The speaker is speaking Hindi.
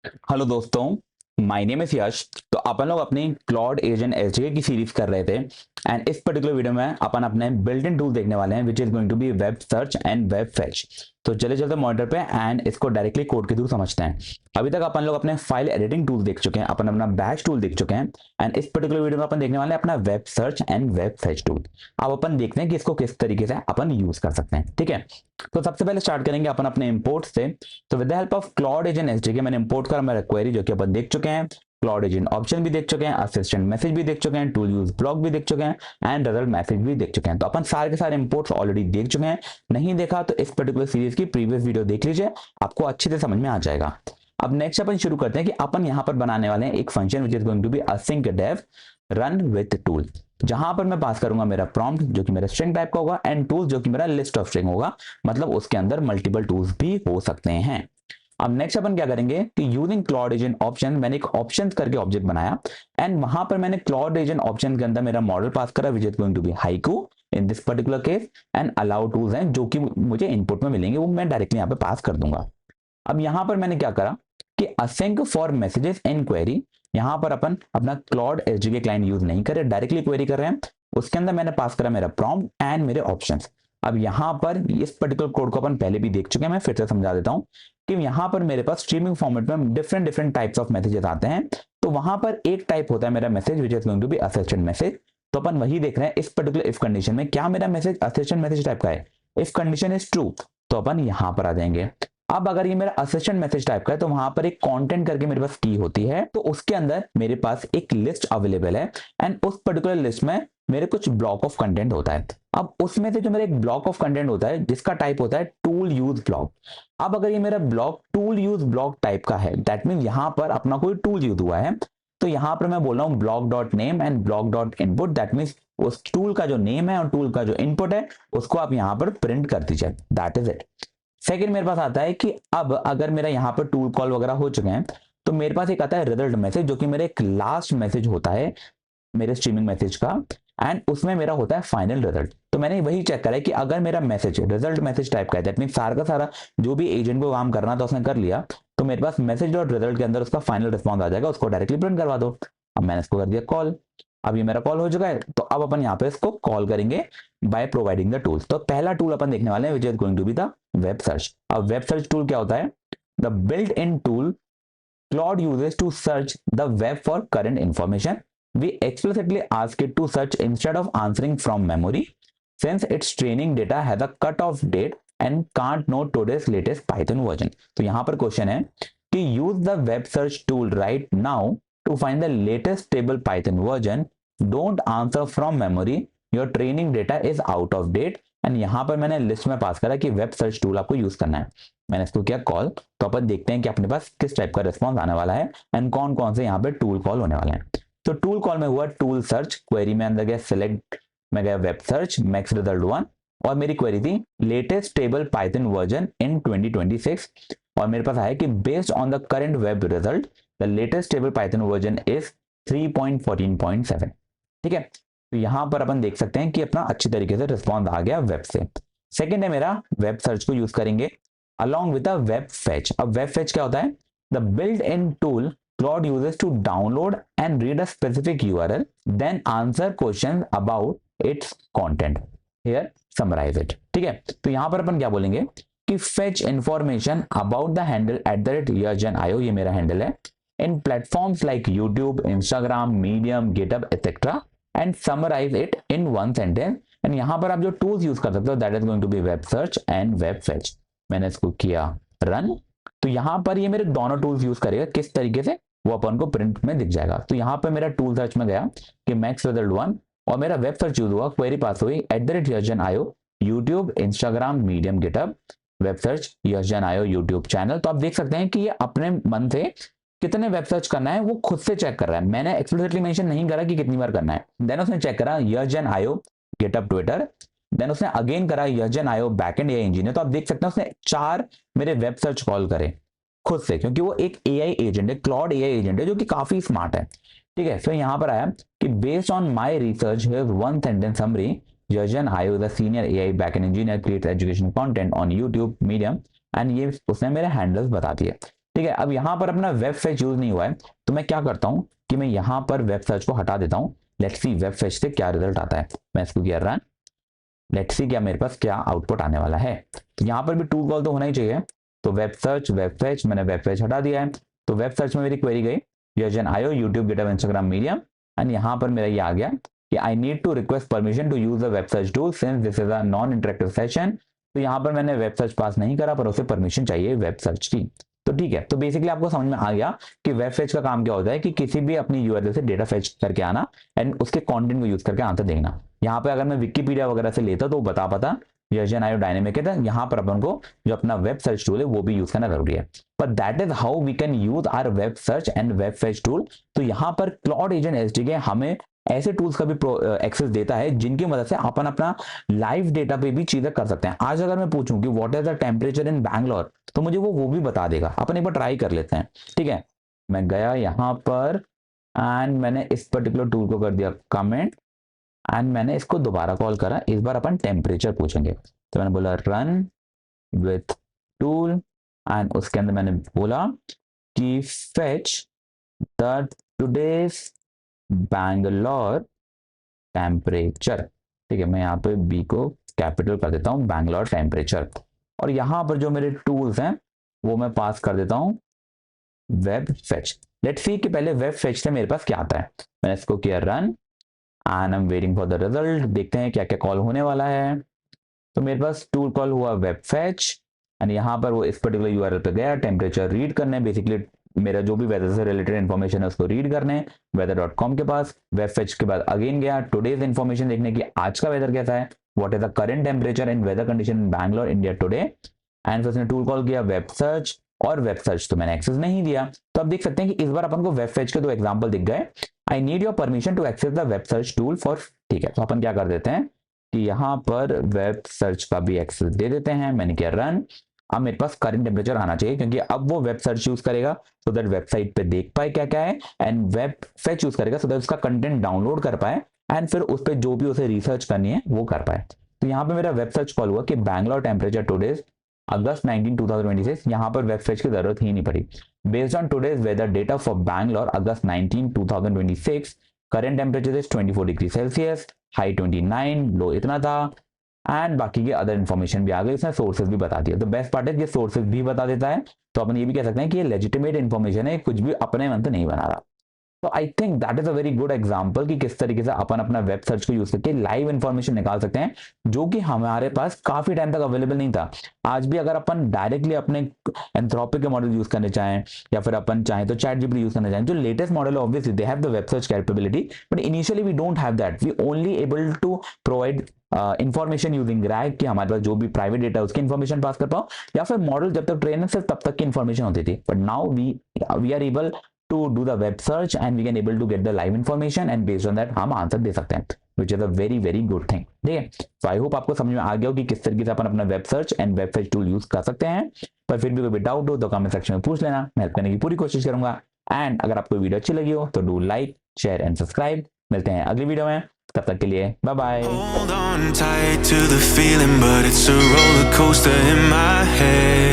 हेलो दोस्तों, माय नेम इज यश। तो अपन लोग अपनी क्लॉड एजेंट एसडीके की सीरीज कर रहे थे एंड इस पर्टिकुलर वीडियो में अपन अपने बिल्ट इन टूल देखने वाले हैं which is going to be web search and web fetch. तो चले चलते मॉनिटर पे एंड इसको डायरेक्टली कोड के थ्रू समझते हैं। अभी तक अपन लोग अपने फाइल एडिटिंग टूल देख चुके हैं, अपन अपना बैच टूल देख चुके हैं एंड इस पर्टिकुलर वीडियो में अपन देखने वाले हैं अपना web search and web fetch tool. अब अपन देखते हैं कि इसको किस तरीके से अपन यूज कर सकते हैं। ठीक है, तो सबसे पहले स्टार्ट करेंगे अपन अपने इंपोर्ट से। तो with the help of clod agent SDK मैंने इंपोर्ट करा मेरा क्वेरी जो कि अपन देख चुके हैं। क्लॉड एजेंट ऑप्शन भी देख चुके हैं, असिस्टेंट मैसेज भी देख चुके हैं, टूल यूज ब्लॉक भी देख चुके हैं एंड रिजल्ट मैसेज भी देख चुके हैं। तो अपन सारे के सारे इंपोर्ट्स ऑलरेडी देख चुके हैं। नहीं देखा तो इस पर्टिकुलर सीरीज की प्रीवियस वीडियो देख लीजिए, आपको अच्छे से समझ में आ जाएगा। अब नेक्स्ट अपन शुरू करते हैं कि अपन यहाँ पर बनाने वाले हैं एक function which is going to be async dev run with tool. जहां पर मैं पास करूंगा मेरा प्रॉम्प्ट जो कि मेरा स्ट्रिंग टाइप का होगा एंड टूल जो कि मेरा लिस्ट ऑफ स्ट्रिंग होगा, मतलब उसके अंदर मल्टीपल टूल्स भी हो सकते हैं। अब नेक्स्ट अपन क्या करेंगे कि यूजिंग क्लॉड एजेंट ऑप्शन मैंने एक ऑप्शन करके ऑब्जेक्ट बनाया एंड वहां पर मैंने क्लॉड एजेंट ऑप्शन के अंदर मेरा मॉडल पास करा which is going to be haiku in this particular case and allow tools हैं जो कि मुझे इनपुट में मिलेंगे, वो मैं डायरेक्टली यहाँ पे पास कर दूंगा। अब यहां पर मैंने क्या करा कि असेंक फॉर मैसेजेस इन क्वेरी, यहां पर अपन अपना क्लॉड एसडीके क्लाइंट यूज नहीं कर रहे, डायरेक्टली क्वेरी कर रहे हैं। उसके अंदर मैंने पास करा मेरा प्रॉम्प्ट एंड मेरे ऑप्शंस। अब यहां पर इस पर्टिकुलर कोड को अपन पहले भी देख चुके हैं, मैं फिर से समझा देता हूं कि यहां पर मेरे पास स्ट्रीमिंग फॉर्मेट में different different types of messages आते हैं। तो वहां पर एक टाइप होता है मेरा message which is going to be assistant message. तो अपन वही देख रहे हैं इस पर्टिकुलर इफ कंडीशन में क्या मेरा मैसेज असिस्टेंट मैसेज टाइप का है। इफ कंडीशन इज ट्रू तो अपन यहां पर आ जाएंगे। अब अगर ये मेरा असिस्टेंट मैसेज टाइप का है तो वहां पर एक कंटेंट करके मेरे पास की होती है, तो उसके अंदर मेरे पास एक लिस्ट अवेलेबल है एंड उस पर्टिकुलर लिस्ट में मेरे कुछ ब्लॉक ऑफ कंटेंट होता है। अब उसमें से जो मेरा एक ब्लॉक ऑफ कंटेंट होता है जिसका टाइप होता है टूल यूज ब्लॉक। अब अगर ये मेरा block tool U's block type का है दैट मीन यहां पर अपना कोई टूल यूज हुआ है, तो यहां पर मैं बोल रहा हूं block dot name and block dot input, that mean उस टूल का जो नेम है और टूल का जो इनपुट है उसको आप यहां पर प्रिंट कर दीजिए, दैट इज इट। सेकंड मेरे पास आता है कि अब अगर मेरा यहाँ पर टूल कॉल वगैरह हो चुके हैं तो मेरे पास एक आता है रिजल्ट मैसेज जो कि मेरा एक लास्ट मैसेज होता है मेरे स्ट्रीमिंग मैसेज का एंड उसमें मेरा होता है फाइनल रिजल्ट। तो मैंने वही चेक करा है कि अगर मेरा मैसेज रिजल्ट मैसेज टाइप का है दैट मीन सारा का सारा जो भी एजेंट को काम करना था उसने कर लिया, तो मेरे पास मैसेज डॉट रिजल्ट के अंदर उसका फाइनल रिस्पॉन्स आ जाएगा, उसको डायरेक्टली प्रिंट करवा दो। अब मैंने इसको कर दिया कॉल। अब ये मेरा कॉल हो चुका है, तो अब अपन यहाँ पे इसको कॉल करेंगे बाय प्रोवाइडिंग द टूल्स। तो पहला टूल अपन देखने वाले हैं which is going to be the web search. अब वेब सर्च टूल क्या होता है? The built in tool Claude uses to search the web for current information. We explicitly ask it to search instead of answering from memory, since its training data has a cut-off date and can't know today's latest Python version. तो यहाँ पर क्वेश्चन है कि use the web search tool right now to find the latest stable Python version. Don't answer from memory. Your training data is out of date. And यहाँ पर मैंने लिस्ट में पास करा कि वेब सर्च टूल आपको यूज करना है। मैंने इसको किया कॉल। तो अपन देखते हैं कि अपने पास किस टाइप का रिस्पॉन्स आने वाला है एंड कौन कौन से यहाँ पे टूल कॉल होने वाले हैं। तो टूल कॉल में हुआ टूल सर्च, क्वेरी में अंदर गया सिलेक्ट में गया वेब सर्च मैक्स रिजल्ट 1 और मेरी क्वेरी थी लेटेस्ट स्टेबल पाइथन वर्जन इन 2026 और मेरे पास आया कि based on the current web result the latest stable Python version is 3.14.7। ठीक है, तो यहां पर अपन देख सकते हैं कि अपना अच्छी तरीके से रिस्पॉन्स आ गया वेब से। सेकंड है मेरा वेब सर्च को यूज करेंगे along with a web fetch। अब वेब फेच क्या होता है? The built-in tool Claude uses to download and read a specific URL, then answer questions about its content. Here, summarize it. ठीक है, तो यहां पर अपन क्या बोलेंगे कि fetch information about the handle @YasjanIO, ये मेरा हैंडल है, in platforms like YouTube, Instagram, Medium, GitHub, etc. and summarize it in one sentence. And यहां पर आप जो टूल्स यूज कर सकते हो that is going to be web search and web fetch. मैंने इसको किया रन। तो यहां पर ये मेरे दोनों टूल्स यूज करेगा, किस तरीके से वो अपन को प्रिंट में दिख जाएगा। तो यहां पर मेरा टूल सर्च में गया कि मैक्स रिजल्ट 1 और मेरा वेब सर्च यूज हुआ, क्वेरी पास हुई @YasjanIO, YouTube, Instagram, medium, GitHub, web search YasjanIO YouTube channel. तो आप देख सकते हैं कि ये अपने मन से कितने वेब सर्च करना है वो खुद से चेक कर रहा है। मैंने एक्सप्लिसिटली मेंशन नहीं करा कि कितनी बार करना है। देन उसने चेक करा YasjanIO गिटहब ट्विटर, देन उसने अगेन करा YasjanIO बैकएंड एआई इंजीनियर। तो आप देख सकते हैं उसने 4 मेरे वेब सर्च कॉल करे खुद से, क्योंकि वो एक एआई एजेंट है, क्लॉड एआई एजेंट है जो कि काफी स्मार्ट है। ठीक है, तो यहां पर आया कि based on my research here's one sentence summary, YasjanIO the senior AI backend engineer creates education content on YouTube, medium and ये उसने मेरे हैंडल्स बता दिए। ठीक है, अब यहाँ पर अपना वेब फेच यूज नहीं हुआ है, तो मैं क्या करता हूँ कि मैं यहाँ पर वेब सर्च को हटा देता हूँ। लेट्स सी वेब फेच से क्या रिजल्ट आता है। मैं इसको किया रन, लेट्स सी क्या मेरे पास क्या आउटपुट आने वाला है। तो यहाँ पर भी टूल कॉल तो होना ही चाहिए। तो वेब सर्च, वेब फेच, मैंने वेब फेच हटा दिया है। तो वेब सर्च में मेरी क्वेरी गई वर्जन आयो YouTube, GitHub, Instagram, Medium, and यहाँ पर मेरा ये आ गया कि I need to request permission to use the web search tool since this is a non interactive session. तो यहाँ पर मैंने वेब सर्च पास नहीं करा, पर उसे परमिशन चाहिए वेब सर्च की। तो ठीक है, तो बेसिकली आपको समझ में आ गया कि वेब फेच का काम क्या होता है कि किसी भी अपनी यूआरएल से डेटा फेच करके आना एंड उसके कंटेंट को यूज करके आंसर देखना। यहाँ पे अगर मैं विकिपीडिया वगैरह से लेता तो बता पाता वर्जन आयो डायनेमिक है, तो यहाँ पर अपन को जो अपना वेब सर्च टूल है वो भी यूज करना जरूरी है। But that is how we can use our web search and web fetch tool. तो यहाँ पर क्लॉड एजेंट एसडीके हमें ऐसे टूल्स का भी एक्सेस देता है जिनकी मदद से अपन अपना लाइव डेटा पे भी चीजें कर सकते हैं। आज अगर मैं पूछूं कि what is the temperature in Bangalore, तो मुझे वो भी बता देगा। अपन एक बार ट्राई कर लेते हैं। ठीक है, मैं गया यहाँ पर एंड मैंने इस पर्टिकुलर टूल को कर दिया कमेंट एंड मैंने इसको दोबारा कॉल करा। इस बार अपन टेम्परेचर पूछेंगे। तो मैंने बोला रन विथ टूल एंड उसके अंदर मैंने बोला कि fetch the today's Bangalore temperature. ठीक है, मैं यहाँ पे बी को कैपिटल कर देता हूँ, बैंगलोर टेम्परेचर। और यहाँ पर जो मेरे टूल्स हैं वो मैं पास कर देता हूँ वेब फेच। लेट्स सी कि पहले वेब फेच से मेरे पास क्या आता है। मैंने इसको किया run and I am waiting for the result. देखते हैं क्या क्या कॉल होने वाला है। तो मेरे पास टूल कॉल हुआ वेब फेच एंड यहाँ पर वो इस पर्टिकुलर यूआरएल पे गया टेम्परेचर रीड करने, बेसिकली मेरा जो भी वेदर से रिलेटेड इन्फॉर्मेशन है उसको रीड करने weather.com के पास। वेब फेच के बाद अगेन गया टुडेज इन्फॉर्मेशन देखने की, आज का वेदर कैसा है, what is the current temperature and weather condition in Bangalore India today. And फिर उसने टूल कॉल किया वेब सर्च, और वेब सर्च तो मैंने एक्सेस नहीं दिया। तो अब देख सकते हैं कि इस बार अपन को वेब फेच के दो एग्जांपल दिख गए। I need your permission to access the web search tool for. ठीक है, तो अपन क्या कर देते हैं कि यहाँ पर वेब सर्च का भी एक्सेस दे देते हैं। मैंने किया रन। अब मेरे पास करंट टेम्परेचर आना चाहिए क्योंकि अब वो वेब सर्च यूज करेगा सो दैट वेबसाइट पे देख पाए क्या क्या है, एंड वेब फेच यूज करेगा सो दैट उसका कंटेंट डाउनलोड कर पाए एंड फिर उस पर जो भी उसे रिसर्च करनी है वो कर पाए। तो यहाँ पे मेरा वेब सर्च कॉल हुआ कि बैंगलोर टेम्परेचर टुडेज अगस्त 19 2026। यहाँ पर वेब फेच की जरूरत ही नहीं पड़ी। Based on today's weather data for Bangalore August 19 2026, current temperature is 24 degree Celsius, high 29, low इतना था, एंड बाकी के अदर इन्फॉर्मेशन भी आ गई, उसने सोर्सेज भी बता दिया। तो बेस्ट पार्ट है ये सोर्सेज भी बता देता है, तो अपन ये भी कह सकते हैं कि ये लेजिटिमेट इन्फॉर्मेशन है, कुछ भी अपने मन से नहीं बना रहा। तो I think that is a very good example कि किस तरीके से अपन अपना वेब सर्च को यूज करके लाइव इन्फॉर्मेशन निकाल सकते हैं जो कि हमारे पास काफी टाइम तक अवेलेबल नहीं था। आज भी अगर अपन डायरेक्टली अपने एंथ्रोपिक के मॉडल यूज करने चाहें या फिर अपन चाहें तो चैट जीपीटी यूज करना चाहें, जो latest model obviously they have the web search capability, but initially we don't have that. We only able to provide information using RAG कि हमारे पास जो भी प्राइवेट डेटा है उसकी इंफॉर्मेशन पास कर पाओ, या फिर मॉडल जब तक ट्रेन है सिर्फ तब तक की इंफॉर्मेशन होती थी। But now we are able to do the web search and we can able to get the live information and based on that हम आंसर दे सकते हैं, which is a very very good thing। ठीक है, so I hope आपको समझ में आ गया हो कि किस तरीके से अपन अपना web search and web fetch tool use कर सकते हैं। पर फिर भी कोई डाउट हो तो कमेंट सेक्शन में पूछ लेना, मैं हेल्प करने की पूरी कोशिश करूंगा। एंड अगर आपको वीडियो अच्छी लगी हो तो do like, share and subscribe. मिलते हैं अगली वीडियो में, तब तक के लिए bye bye. Hold on tight to the feeling, but it's a roller coaster in my head.